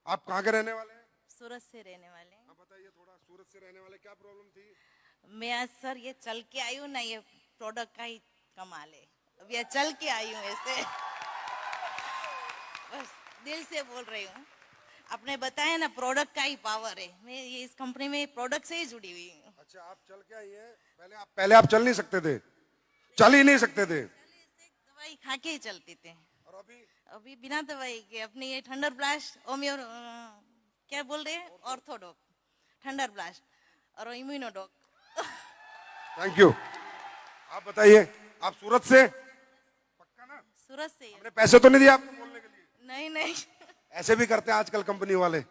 आप कहाँ के रहने वाले हैं? सूरत से रहने वाले हैं। हाँ बताइए थोड़ा, सूरत से रहने वाले, क्या प्रॉब्लम थी? मैं आज सर ये चल के आई हूँ ना, ये प्रोडक्ट का ही कमाल है। अब ये चल के आई हूँ ऐसे, बस दिल से बोल रही हूँ। आपने बताया ना प्रोडक्ट का ही पावर है, मैं ये इस कंपनी में प्रोडक्ट से ही जुड़ी हुई हूँ। अच्छा, आप चल के आई हैं? पहले आप चल नहीं सकते थे, चल ही नहीं सकते थे, दवाई खा के ही चलते थे। और अभी? अभी बिना दवाई के अपनी ये थंडर ब्लास्ट होम्यो क्या बोल रहे हैं, ऑर्थोडॉक, थंडर ब्लास्ट और इम्यूनोडॉक। Thank you. आप बताइए, आप सूरत से? पक्का ना? सूरत से ही है। हमने पैसे तो नहीं दिया आपको बोलने के लिए? नहीं नहीं, ऐसे भी करते हैं आजकल कंपनी वाले,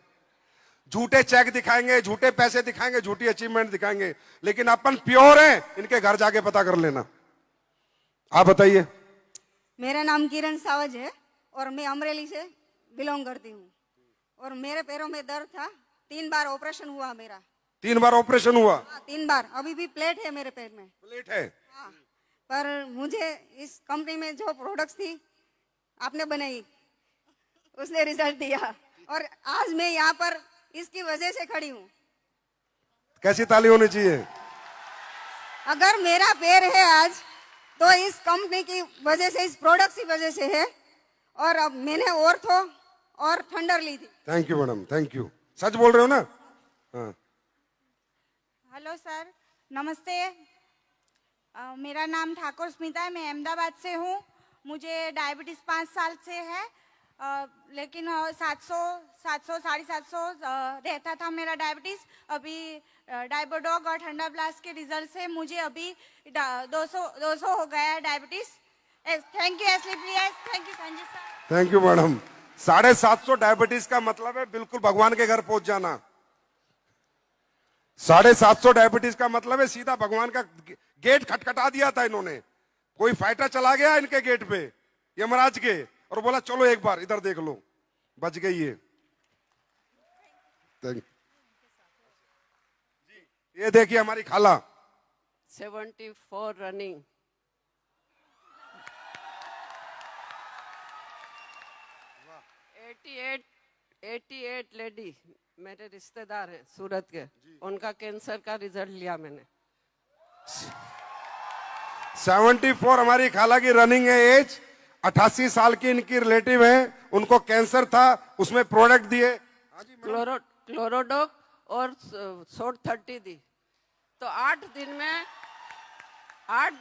झूठे चेक दिखाएंगे, झूठे पैसे दिखाएंगे, झूठी अचीवमेंट दिखाएंगे, लेकिन अपन प्योर हैं, इनके घर जाके पता कर लेना। आप बताइए। मेरा नाम किरण सावज है और मैं अमरेली से बिलोंग करती हूँ। और मेरे पैरों में दर्द था, 3 बार ऑपरेशन हुआ मेरा। 3 बार ऑपरेशन हुआ? हाँ, 3 बार। अभी भी प्लेट है मेरे पैर में। प्लेट है? हाँ, पर मुझे इस कंपनी में जो प्रोडक्ट्स थी आपने बनाई, उसने रिजल्ट दिया और आज मैं यहाँ पर इसकी वजह से खड़ी हूँ। कैसी ताली होनी चाहिए? अगर मेरा पैर है आज तो इस कंपनी की वजह से, इस प्रोडक्ट की वजह से है। और अब मैंने ऑर्थो और थंडर ली थी। Thank you madam, thank you. सच बोल रहे हो ना? हाँ। हेलो सर, नमस्ते। मेरा नाम ठाकुर स्मिता है, मैं अहमदाबाद से हूँ। मुझे डायबिटीज़ 5 साल से है, लेकिन 700 750 रहता था मेरा डायबिटीज़। अभी डायबोडॉग और ठंडा ब्लास्ट के रिजल्ट से मुझे अभी 200 हो गया है डायबिटीज़। थैंक यू एसलीपीएस, thank you Sanjeev sir. Thank you madam. 750 diabetes का मतलब है बिल्कुल भगवान के घर पहुंच जाना। 750 डायबिटीज का मतलब है सीधा भगवान का गेट खटखटा दिया था इन्होंने। कोई फाइटर चला गया इनके गेट पे, यमराज के, और बोला चलो एक बार इधर देख लो, बच गई है। ये देखिए हमारी खाला। 74 रनिंग। 88 लेडी मेरे रिश्तेदार हैं सूरत के, उनका कैंसर का रिजल्ट लिया मैंने। 74 हमारी खाला की रनिंग है एज। 88 साल की इनकी रिलेटिव है, उनको कैंसर था, उसमें प्रोडक्ट दिए क्लोरोडोक और सोट 30 दी, तो 8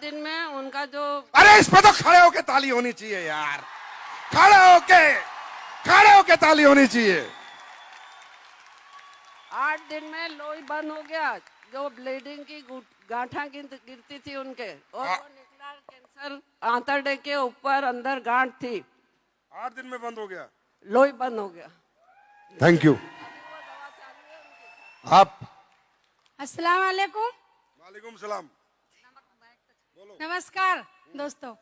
दिन में उनका जो। अरे इस पे तो खड़े होके ताली होनी चाहिए यार, खड़े होके ताली होनी चाहिए। 8 दिन में लोई बंद हो गया, जो ब्लीडिंग की गांठा गिरती थी उनके, और वो निकला कैंसर आंतरडे के ऊपर अंदर गांठ थी। 8 दिन में बंद हो गया, लोई बंद हो गया। Thank you. आप? अस्सलाम वालेकुम। वालेकुम सलाम। नमस्कार दोस्तों,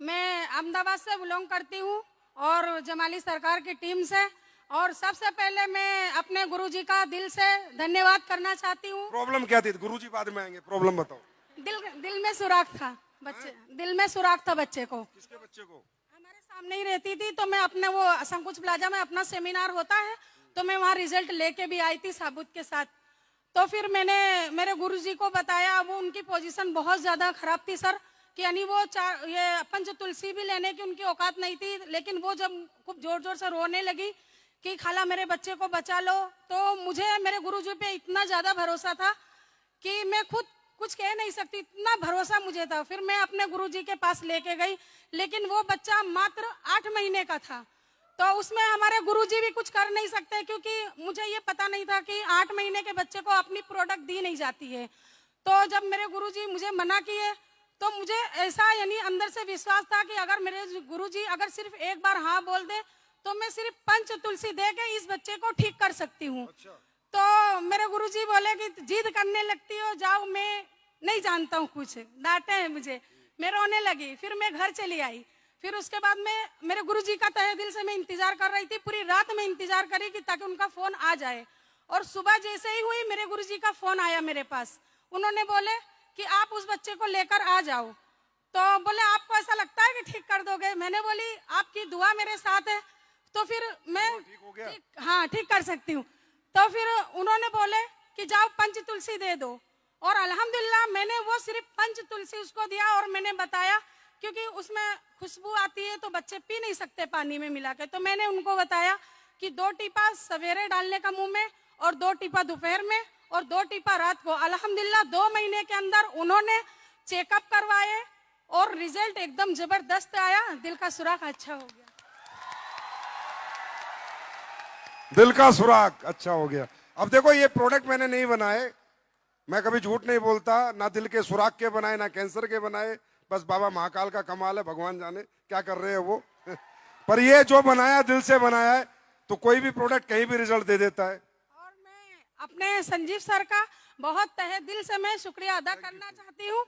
मैं अहमदाबाद से बिलोंग करती हूँ और जमाली सरकार की टीम से। और सबसे पहले मैं अपने गुरुजी का दिल से धन्यवाद करना चाहती हूँ। प्रॉब्लम क्या थी? गुरुजी बाद में आएंगे, प्रॉब्लम बताओ। दिल में सुराख था बच्चे, दिल में सुराख था बच्चे को। किसके बच्चे को? हमारे सामने ही रहती थी, तो मैं अपने वो संकुच प्लाजा में अपना सेमिनार होता है, तो मैं वहाँ रिजल्ट लेके भी आई थी साबुत के साथ। तो फिर मैंने मेरे गुरुजी को बताया, वो उनकी पोजीशन बहुत ज्यादा खराब थी सर, कि यानी वो ये पंच तुलसी भी लेने की उनकी औकात नहीं थी। लेकिन वो जब खूब जोर जोर से रोने लगी कि खाला मेरे बच्चे को बचा लो, तो मुझे मेरे गुरुजी पे इतना ज्यादा भरोसा था कि मैं खुद कुछ कह नहीं सकती, इतना भरोसा मुझे था। फिर मैं अपने गुरुजी के पास लेके गई, लेकिन वो बच्चा मात्र 8 महीने का था, तो उसमें हमारे गुरुजी भी कुछ कर नहीं सकते, क्योंकि मुझे ये पता नहीं था कि 8 महीने के बच्चे को अपनी प्रोडक्ट दी नहीं जाती है। तो जब मेरे गुरुजी मुझे मना किए, तो मुझे ऐसा यानी अंदर से विश्वास था कि अगर मेरे गुरुजी अगर सिर्फ एक बार हाँ बोल दे, तो मैं सिर्फ पंच तुलसी दे के इस बच्चे को ठीक कर सकती हूँ। अच्छा। तो मेरे गुरुजी बोले कि जिद करने लगती हो, जाओ, मैं नहीं जानता हूँ कुछ, डांटे हैं मुझे। मैं रोने लगी, फिर मैं घर चली आई। फिर उसके बाद में मेरे गुरुजी का तहे दिल से मैं इंतजार कर रही थी, पूरी रात में इंतजार करी कि ताकि उनका फोन आ जाए। और सुबह जैसे ही हुई, मेरे गुरुजी का फोन आया मेरे पास। उन्होंने बोले कि आप उस बच्चे को लेकर आ जाओ। तो बोले आपको ऐसा लगता है कि ठीक कर दोगे? मैंने बोली आपकी दुआ मेरे साथ है, तो फिर मैं ठीक हो गया? हाँ ठीक कर सकती हूँ। तो फिर उन्होंने बोले कि जाओ पंच तुलसी दे दो, और अल्हम्दुलिल्लाह मैंने वो सिर्फ पंच तुलसी उसको दिया, और मैंने बताया क्योंकि उसमें खुशबू आती है तो बच्चे पी नहीं सकते पानी में मिला के, तो मैंने उनको बताया कि 2 टीपा सवेरे डालने का मुंह में, और 2 टीपा दोपहर में, और 2 टीपा रात को। अल्हम्दुलिल्लाह 2 महीने के अंदर उन्होंने चेकअप करवाए और रिजल्ट एकदम जबरदस्त आया, दिल का सुराख अच्छा हो गया। दिल का सुराग अच्छा हो गया। अब देखो ये प्रोडक्ट मैंने नहीं बनाए, मैं कभी झूठ नहीं बोलता, ना दिल के सुराग के बनाए ना कैंसर के बनाए, बस बाबा महाकाल का कमाल है, भगवान जाने क्या कर रहे हैं वो पर ये जो बनाया दिल से बनाया है, तो कोई भी प्रोडक्ट कहीं भी रिजल्ट दे देता है। और मैं अपने संजीव सर का बहुत तहे दिल से मैं शुक्रिया अदा करना चाहती हूँ,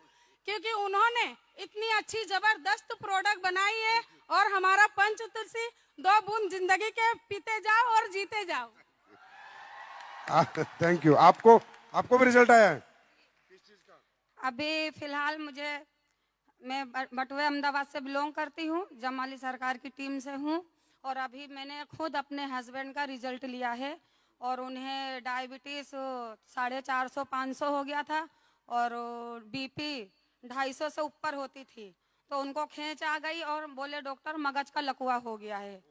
क्योंकि उन्होंने इतनी अच्छी जबरदस्त प्रोडक्ट बनाई है, और हमारा पंच तुलसी 2 बूंद जिंदगी के पीते जाओ और जीते जाओ। Thank you. आपको भी रिजल्ट आया है? अभी फिलहाल मैं बटुए अहमदाबाद से बिलोंग करती हूँ, जमाली सरकार की टीम से हूँ, और अभी मैंने खुद अपने हस्बैंड का रिजल्ट लिया है, और उन्हें डायबिटीज 450-500 हो गया था, और बीपी 250 से ऊपर होती थी, तो उनको खींच आ गई और बोले डॉक्टर मगज का लकवा हो गया है।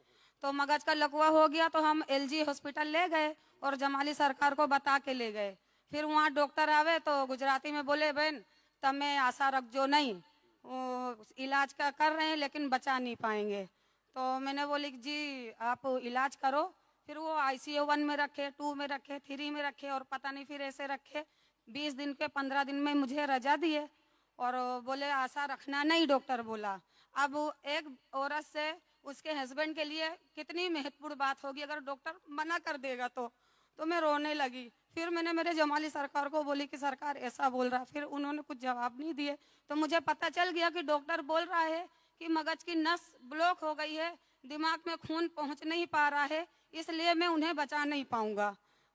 तो मगज का लकवा हो गया तो हम एलजी हॉस्पिटल ले गए और जमाली सरकार को बता के ले गए। फिर वहाँ डॉक्टर आवे तो गुजराती में बोले बहन तमें आशा रख जो नहीं, इलाज का कर रहे हैं लेकिन बचा नहीं पाएंगे। तो मैंने बोली जी आप इलाज करो। फिर वो ICU 1 में रखे, 2 में रखे, 3 में रखे, और पता नहीं फिर ऐसे रखे 20 दिन के 15 दिन में मुझे रजा दिए, और बोले आशा रखना नहीं, डॉक्टर बोला। अब एक औरत से उसके हस्बैंड के लिए कितनी महत्वपूर्ण बात होगी अगर डॉक्टर मना कर देगा तो मैं रोने लगी। फिर मैंने मेरे जमाली सरकार को बोली कि सरकार ऐसा बोल रहा, फिर उन्होंने कुछ जवाब नहीं दिए, तो मुझे पता चल गया कि डॉक्टर बोल रहा है कि मगज की नस ब्लॉक हो गई है, दिमाग में खून पहुंच नहीं पा रहा है, इसलिए मैं उन्हें बचा नहीं पाऊंगा।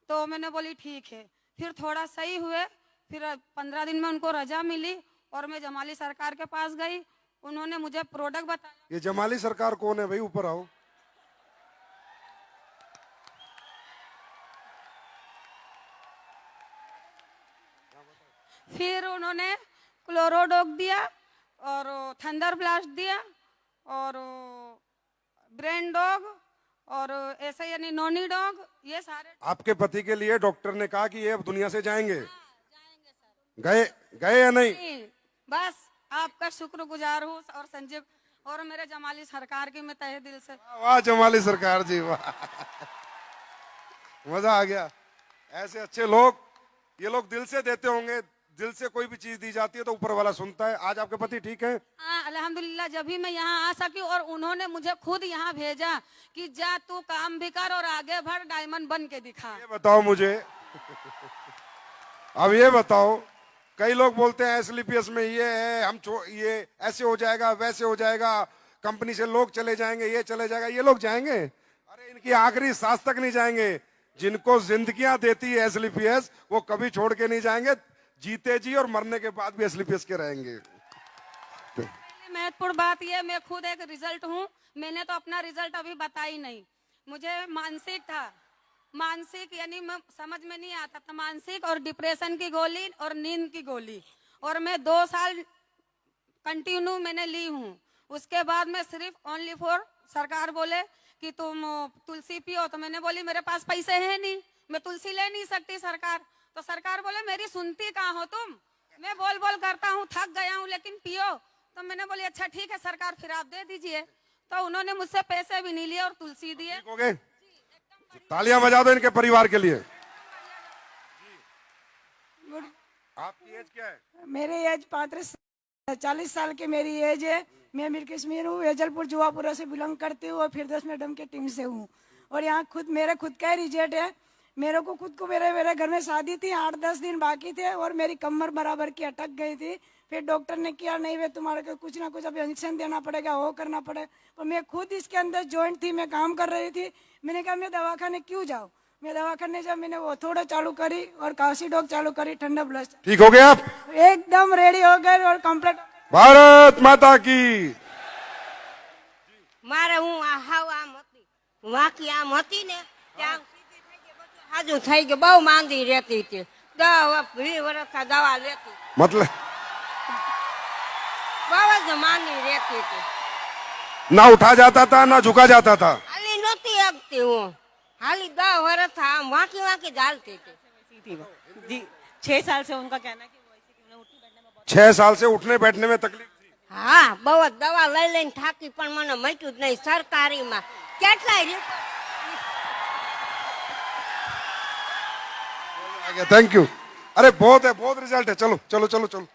तो मैंने बोली ठीक है। फिर थोड़ा सही हुए, फिर 15 दिन में उनको रजा मिली और मैं जमाली सरकार के पास गई, उन्होंने मुझे प्रोडक्ट बताया। ये जमाली सरकार कौन है भाई? ऊपर आओ। फिर उन्होंने क्लोरोडॉग दिया और थंडर ब्लास्ट दिया और ब्रेन डॉग और ऐसे यानी नोनी डॉग, ये सारे। आपके पति के लिए डॉक्टर ने कहा कि ये अब दुनिया से जाएंगे? जाएंगे सर। गए या नहीं? बस आपका शुक्रगुजार हूँ और संजीव और मेरे जमाली सरकार की मैं तहे दिल से। वाह जमाली सरकार जी, वाह मजा आ गया। ऐसे अच्छे लोग, ये लोग दिल से देते होंगे, दिल से कोई भी चीज दी जाती है तो ऊपर वाला सुनता है। आज आपके पति ठीक है? हाँ अल्हम्दुलिल्लाह, जब भी मैं यहाँ आ सकी और उन्होंने मुझे खुद यहाँ भेजा कि जा तू काम भी कर और आगे बढ़, डायमंड बन के दिखा। ये बताओ मुझे अब ये बताओ, कई लोग बोलते हैं एसलीपीएस में ये है, ये ऐसे हो जाएगा वैसे हो जाएगा, कंपनी से लोग चले जाएंगे, ये चले जाएगा। ये लोग जाएंगे? अरे इनकी आखिरी सांस तक नहीं जाएंगे। जिनको जिंदगियां देती है एसलीपीएस वो कभी छोड़ के नहीं जाएंगे, जीते जी और मरने के बाद भी एसलीपीएस के रहेंगे। महत्वपूर्ण बात ये, मैं खुद एक रिजल्ट हूँ, मैंने तो अपना रिजल्ट अभी बताई नहीं। मुझे मानसिक था, मानसिक यानी मैं समझ में नहीं आता था, मानसिक और डिप्रेशन की गोली और नींद की गोली, और मैं 2 साल कंटिन्यू मैंने ली हूँ। उसके बाद मैं सिर्फ ओनली फॉर, सरकार बोले कि तुम तुलसी पियो, तो मैंने बोली मेरे पास पैसे हैं नहीं, मैं तुलसी ले नहीं सकती सरकार। तो सरकार बोले मेरी सुनती कहाँ हो तुम, मैं बोल बोल करता हूँ, थक गया हूँ लेकिन पियो। तो मैंने बोली अच्छा ठीक है सरकार, फिर आप दे दीजिए। तो उन्होंने मुझसे पैसे भी नहीं लिए और तुलसी दिए। हो गए? तालियां बजा दो इनके परिवार के लिए। आपकी एज क्या है? मेरी एज 40 साल की मेरी एज है। मैं मीर कश्मीर हूँ, वेजलपुर जुआपुरा से बिलोंग करती हूँ और फिरदौस मैडम के टीम से हूँ। और यहाँ मेरे खुद का रिजल्ट है। मेरे को खुद को मेरे घर में शादी थी, 8-10 दिन बाकी थे और मेरी कमर बराबर की अटक गई थी। फिर डॉक्टर ने किया नहीं वे तुम्हारे को कुछ ना कुछ अब इंजेक्शन देना पड़ेगा, वो करना पड़ेगा। पर मैं खुद इसके अंदर जॉइंट थी, मैं काम कर रही थी। मैंने कहा मैं दवाखाने क्यों जाऊँ। मैं दवाखाने जब मैंने वो थोड़ा चालू करी और काशी डॉग चालू करी, ठंडा ब्लड। ठीक हो गए आप? एकदम रेडी हो गए और कम्प्लीट। भारत माता की। मारे हूँ વાંકી આમ હતી ને ત્યાં હાજુ થઈ ગયું બહુ માંદી રહેતી હતી 10-20 વર્ષ દવા લેતી मतलब બહુ જ માંદી રહેતી હતી ना उठा जाता था ना झुका जाता था। હાલી નહોતી આગતી હું હાલી 10 વર્ષ આમ વાંકી વાંકી જ હાલતી હતી 6 साल से उनका कहना है कि वो ऐसे कि उन्हें उठने बैठने में 6 साल से उठने बैठने में तकलीफ थी। હા બહુ જ દવા લઈ લઈને થાકી પણ મને મટ્યું જ નહીં સરકારીમાં કેટલાય report आ गया, थैंक यू। अरे बहुत है, बहुत रिजल्ट है। चलो चलो चलो चलो।